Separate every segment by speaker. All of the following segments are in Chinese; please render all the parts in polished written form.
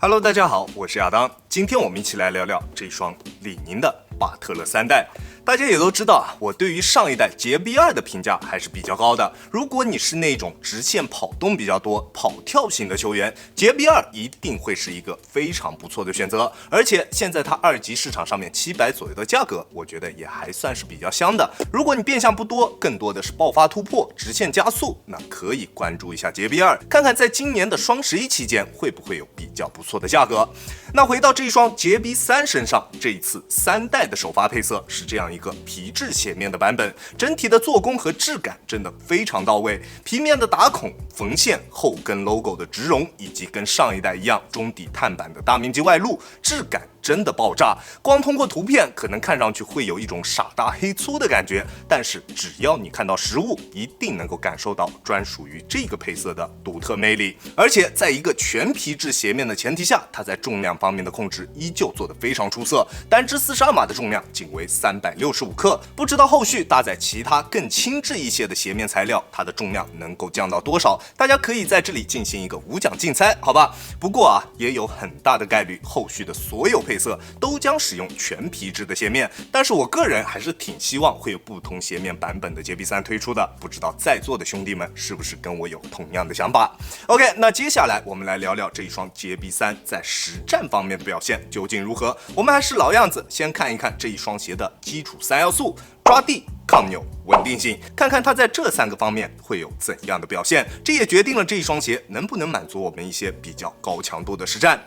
Speaker 1: Hello， 大家好，我是亞當。今天我們一起來聊聊這雙李寧的巴特勒3代。大家也都知道啊，我對於上一代捷 B2的評價還是比較高的。如果你是那種直線跑動比較多、跑跳型的球員，捷 B2一定會是一個非常不錯的選擇。而且現在它2級市場上面700左右的價格，我覺得也還算是比較香的。如果你變相不多，更多的是爆發突破、直線加速，那可以關注一下捷 B2，看看在今年的雙11期間會不會有比較不錯的價格。那回到这一雙捷 B3身上，這一次3代的首發配色是這樣一個皮質鞋面的版本，整體的做工和質感真的非常到位。皮面的打孔、縫線、後跟 logo 的植绒，以及跟上一代一樣中底碳板的大面積外露，質感真的爆炸。光通過圖片可能看上去會有一種傻大黑粗的感觉，但是只要你看到實物，一定能夠感受到專屬於這個配色的獨特魅力。而且在一個全皮質鞋面的前提下，它在重量方面的控制依舊做得非常出色。單支42碼的重量僅為365克，不知道後續搭載其他更輕質一些的鞋面材料，它的重量能夠降到多少？大家可以在這裡進行一個無獎競猜，好吧？不過啊，也有很大的概率後續的所有配色都將使用全皮質的鞋面，但是我個人還是挺希望會有不同鞋面版本的捷 B3推出的，不知道在座的兄弟們是不是跟我有同樣的想法 ？OK， 那接下來我們來聊聊這一雙捷 B3在實戰方面的表現究竟如何。我們還是老樣子，先看一看這一雙鞋的基礎3要素：抓地、抗扭、穩定性，看看它在這3個方面會有怎樣的表現，這也決定了這一雙鞋能不能滿足我們一些比較高強度的實戰。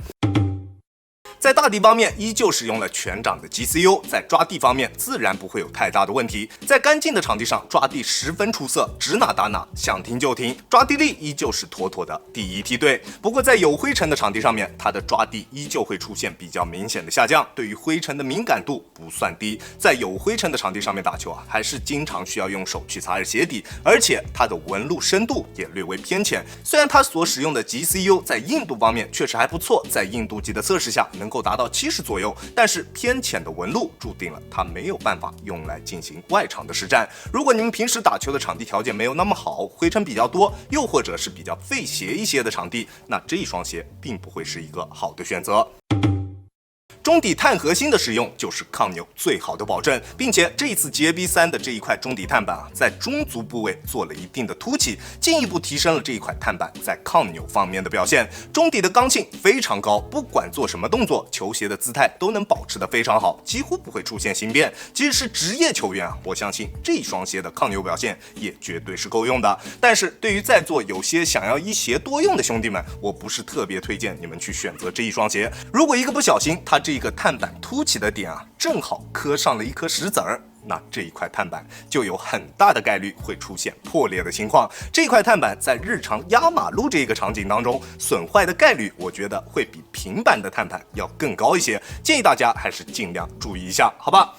Speaker 1: 在大地方面依舊使用了全掌的 GCU， 在抓地方面自然不會有太大的問題。在乾淨的場地上抓地十分出色，指哪打哪，想停就停，抓地力依舊是妥妥的第一梯隊。不過在有灰塵的場地上面，它的抓地依舊會出現比較明顯的下降，對於灰塵的敏感度不算低。在有灰塵的場地上面打球啊，還是經常需要用手去擦着鞋底，而且它的紋路深度也略微偏淺。雖然它所使用的 GCU 在硬度方面確實還不錯，在硬度級的測試下能夠達到70左右，但是偏淺的紋路注定了它沒有辦法用來進行外場的實戰。如果你們平時打球的場地條件沒有那麼好，灰塵比較多，又或者是比較費鞋一些的場地，那這一雙鞋並不會是一個好的選擇。中底碳核心的使用就是抗扭最好的保證，並且這一次捷 B3的這一塊中底碳板啊，在中足部位做了一定的凸起，進一步提升了這一塊碳板在抗扭方面的表現。中底的刚性非常高，不管做什麼動作，球鞋的姿態都能保持得非常好，幾乎不會出現形變。即使是職業球員啊，我相信這一雙鞋的抗扭表現也絕對是夠用的。但是對於在座有些想要一鞋多用的兄弟們，我不是特別推薦你們去選擇這一雙鞋。如果一個不小心，它這個碳板凸起的點啊，正好磕上了一顆石子兒，那這一塊碳板就有很大的概率會出現破裂的情況。這塊碳板在日常壓馬路這個場景當中，損壞的概率我覺得會比平板的碳板要更高一些，建議大家還是盡量注意一下，好吧？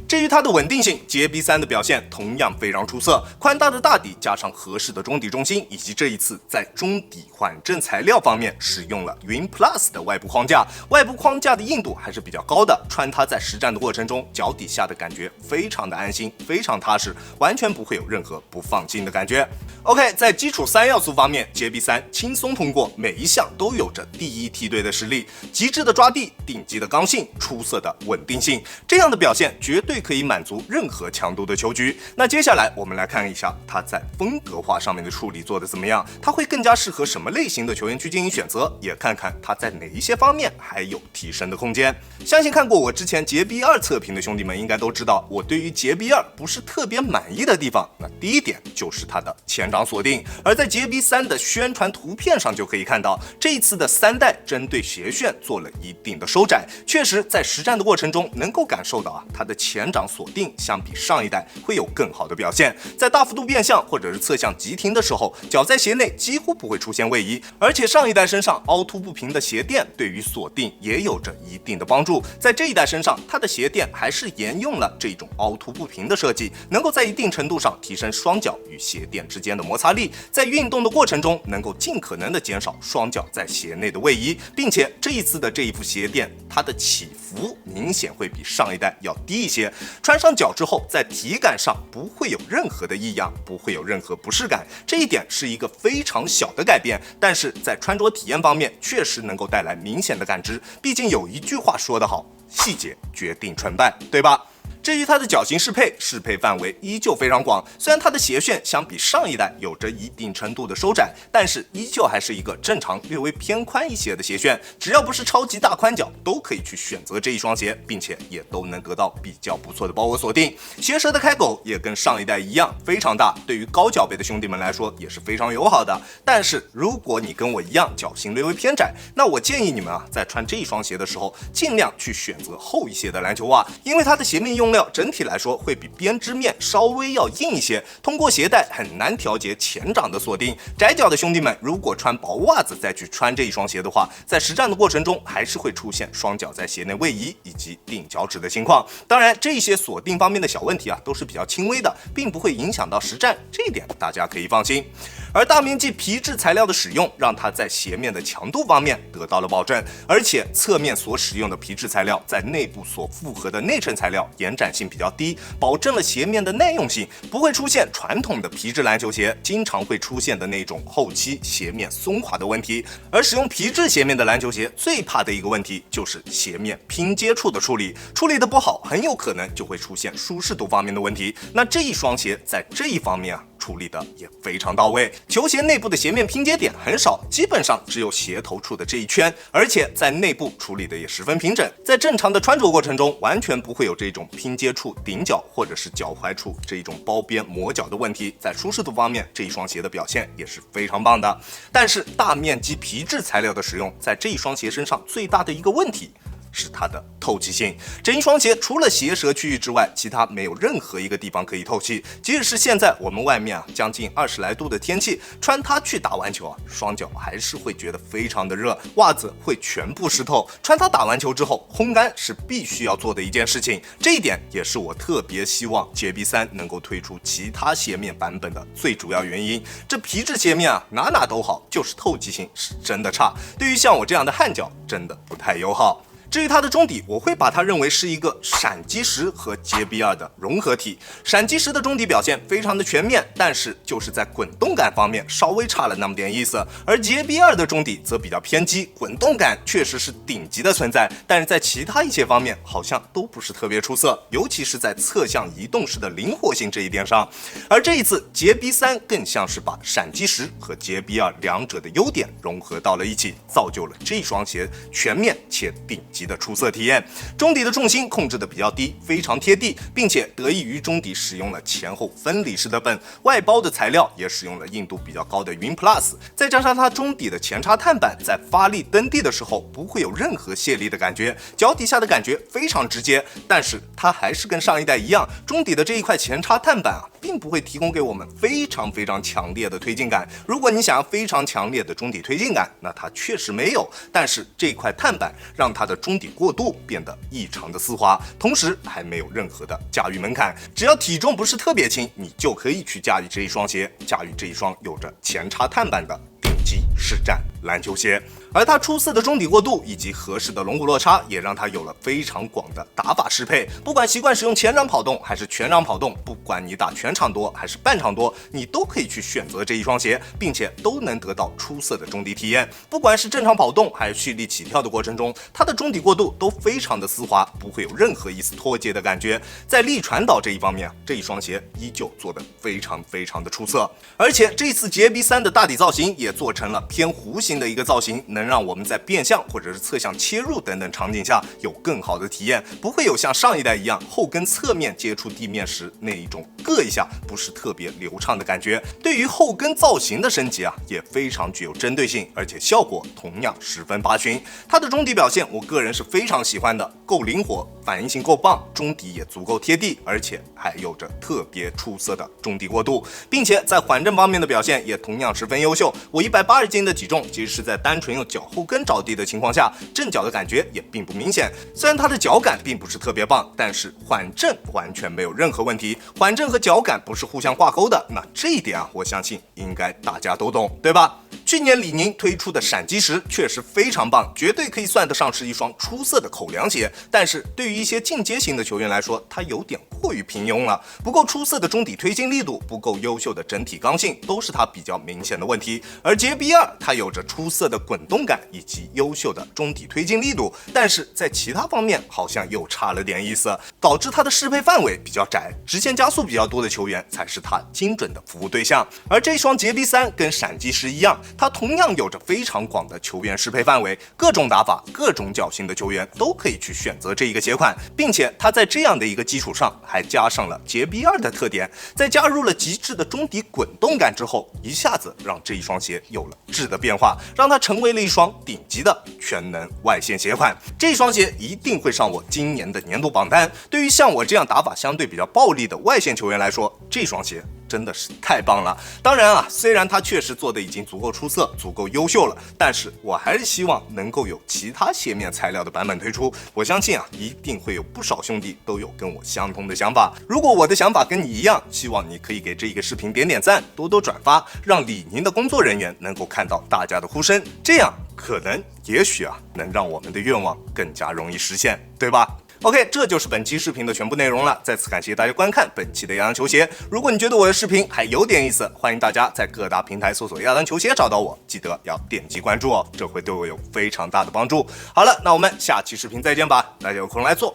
Speaker 1: 至於它的穩定性，捷 B3的表現同樣非常出色。寬大的大底加上合適的中底重心，以及這一次在中底緩震材料方面使用了雲 Plus 的外部框架，外部框架的硬度還是比較高的，穿它在實戰的過程中，腳底下的感覺非常的安心，非常踏實，完全不會有任何不放心的感覺。OK， 在基礎3要素方面，捷 B3輕鬆通過，每一項都有着第一梯隊的實力，極致的抓地，頂級的剛性，出色的穩定性，這樣的表現絕對可以滿足任何強度的球局。那接下來我們來看一下它在風格化上面的處理做得怎麼樣，它會更加適合什麼類型的球員去進行選擇，也看看它在哪一些方面還有提升的空間。相信看過我之前捷 B2測評的兄弟們應該都知道，我對於捷 B2不是特別滿意的地方，那第一點就是它的前掌鎖定。而在捷 B3的宣傳圖片上就可以看到，這一次的3代針對鞋楦做了一定的收窄，確實在實戰的過程中能夠感受到啊，它的前掌鎖定相比上一代會有更好的表現。在大幅度变向或者是侧向急停的时候，脚在鞋內幾乎不會出現位移，而且上一代身上凹凸不平的鞋墊對於鎖定也有着一定的幫助。在這一代身上，它的鞋墊還是沿用了這種凹凸不平的設計，能夠在一定程度上提升雙腳與鞋墊之間的摩擦力，在運動的過程中能夠盡可能的減少雙腳在鞋內的位移，並且這一次的這一副鞋墊，它的起伏明顯會比上一代要低一些，穿上腳之後，在體感上不會有任何的異樣，不會有任何不適感，這一點是一個非常小的改變，但是在穿着體驗方面確實能夠帶來明顯的感知。畢竟有一句話說得好，細節決定成敗，對吧？至於它的腳型適配範圍依舊非常廣，雖然它的鞋楦相比上一代有着一定程度的收窄，但是依舊還是一個正常略微偏寬一些的鞋楦，只要不是超級大寬腳，都可以去選擇這一双鞋，並且也都能得到比較不錯的包裹鎖定。鞋舌的開口也跟上一代一樣非常大，對於高腳背的兄弟們來說也是非常友好的。但是如果你跟我一樣腳型略微偏窄，那我建議你们在穿這一双鞋的時候，盡量去選擇厚一些的籃球襪，因為它的鞋面用料整體來說會比編織面稍微要硬一些，通過鞋帶很難調節前掌的鎖定。窄腳的兄弟們如果穿薄襪子再去穿這一雙鞋的話，在實戰的過程中還是會出現雙腳在鞋內位移以及定腳趾的情況。當然，這些鎖定方面的小問題都是比較輕微的，並不會影響到實戰，這一點大家可以放心。而大面積皮質材料的使用，讓它在鞋面的強度方面得到了保證，而且側面所使用的皮質材料在内部所复合的内襯材料延展性比较低，保證了鞋面的耐用性，不會出現傳統的皮質籃球鞋經常會出現的那種後期鞋面鬆垮的問題。而使用皮質鞋面的籃球鞋最怕的一個問題就是鞋面拼接處的處理的不好，很有可能就會出現舒適度方面的問題。那這一雙鞋在這一方面處理的也非常到位，球鞋內部的鞋面拼接點很少，基本上只有鞋頭處的這一圈，而且在內部處理的也十分平整，在正常的穿着過程中完全不會有這種拼接處頂腳或者是腳踝處這一種包邊磨腳的問題。在舒適度方面，這一雙鞋的表現也是非常棒的。但是大面積皮質材料的使用，在這一雙鞋身上最大的一個問題是它的透氣性。整一双鞋除了鞋舌區域之外，其他沒有任何一個地方可以透氣。即使是現在我們外面將近20來度的天氣，穿它去打完球雙腳還是會覺得非常的熱，襪子會全部濕透。穿它打完球之後，烘乾是必須要做的一件事情。這一點也是我特別希望JB3能夠推出其他鞋面版本的最主要原因。這皮質鞋面哪都好，就是透氣性是真的差，对於像我這樣的汗腳真的不太友好。至於它的中底，我會把它認為是一個閃擊石和JB2的融合體。閃擊石的中底表現非常的全面，但是就是在滾動感方面稍微差了那麼點意思。而JB2的中底則比較偏激，滾動感確實是頂級的存在，但是在其他一些方面好像都不是特別出色，尤其是在側向移動時的靈活性這一點上。而這一次JB3更像是把閃擊石和JB2兩者的優點融合到了一起，造就了這雙鞋全面且頂級的出色體驗。中底的重心控制的比較低，非常貼地，並且得益於中底使用了前後分离式的本，外包的材料也使用了硬度比较高的雲 Plus， 再加上它中底的前插碳板，在发力蹬地的時候不會有任何泄力的感覺，腳底下的感覺非常直接。但是它還是跟上一代一樣，中底的這一塊前插碳板並不會提供給我們非常強烈的推進感。如果你想要非常強烈的中底推進感，那它確實沒有。但是這塊碳板讓它的中底過渡變得異常的絲滑，同時還沒有任何的駕馭門檻。只要體重不是特別輕，你就可以去駕馭這一雙鞋，駕馭這一雙有着前插碳板的頂級實戰籃球鞋。而它出色的中底過渡以及合適的龙骨落差，也讓它有了非常廣的打法適配。不管習慣使用前掌跑動還是全掌跑動，不管你打全場多還是半場多，你都可以去選擇這一雙鞋，并且都能得到出色的中底體驗。不管是正常跑動還是蓄力起跳的過程中，它的中底過渡都非常的絲滑，不会有任何一絲脫節的感覺。在力傳導這一方面，這一雙鞋依舊做得非常的出色。而且這次 JB3 的大底造型也做成了偏弧形的一個造型，能讓我們在變向或者是側向切入等等場景下有更好的體驗，不會有像上一代一樣後跟側面接觸地面時那一種硌一下不是特別流暢的感覺。對於後跟造型的升級也非常具有針對性，而且效果同樣十分拔群。它的中底表現我個人是非常喜歡的，夠靈活，反應性夠棒，中底也足夠貼地，而且還有着特別出色的中底過渡，並且在緩震方面的表現也同樣十分優秀。我180斤的體重，其實是在單純用腳後跟着地的情況下，震腳的感覺也並不明顯。雖然它的腳感並不是特別棒，但是緩震完全沒有任何問題。緩震和腳感不是互相掛鈎的，那這一點我相信應該大家都懂，對吧？去年李寧推出的閃擊10確實非常棒，絕對可以算得上是一雙出色的口糧鞋。但是對於一些進階型的球員來說，它有點過於平庸了，不夠出色的中底推進力度，不夠優秀的整體剛性，都是它比較明顯的問題。而杰比2它有着出色的滾動感以及優秀的中底推進力度，但是在其他方面好像又差了點意思，導致它的適配範圍比較窄，直線加速比較多的球員才是它精準的服務對象。而這雙杰比3跟閃擊10一樣，它同樣有着非常廣的球員適配範圍，各種打法、各種腳型的球員都可以去選擇這一個鞋款，並且它在這樣的一個基礎上還加上了杰比2的特點，再加入了極致的中底滾動感之後，一下子讓這一雙鞋有了質的變化，讓它成為了一雙頂級的全能外線鞋款。這雙鞋一定會上我今年的年度榜單。對於像我這樣打法相對比較暴力的外線球員來說，這雙鞋真的是太棒了。當然啊，虽然它確實做的已經足夠出色、足夠優秀了，但是我還是希望能夠有其他鞋面材料的版本推出。我相信啊，一定會有不少兄弟都有跟我相同的想法。如果我的想法跟你一樣，希望你可以給這一個視頻點點讚，多多轉發，讓李寧的工作人員能夠看到大家的呼聲，這樣可能也許啊，能讓我們的願望更加容易實現，對吧？OK， 這就是本期視頻的全部內容了。再次感謝大家觀看本期的亞當球鞋。如果你覺得我的視頻還有點意思，歡迎大家在各大平台搜索亞當球鞋找到我，記得要點擊關注哦，這會對我有非常大的幫助。好了，那我們下期視頻再見吧，大家有空來做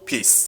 Speaker 1: ，Peace。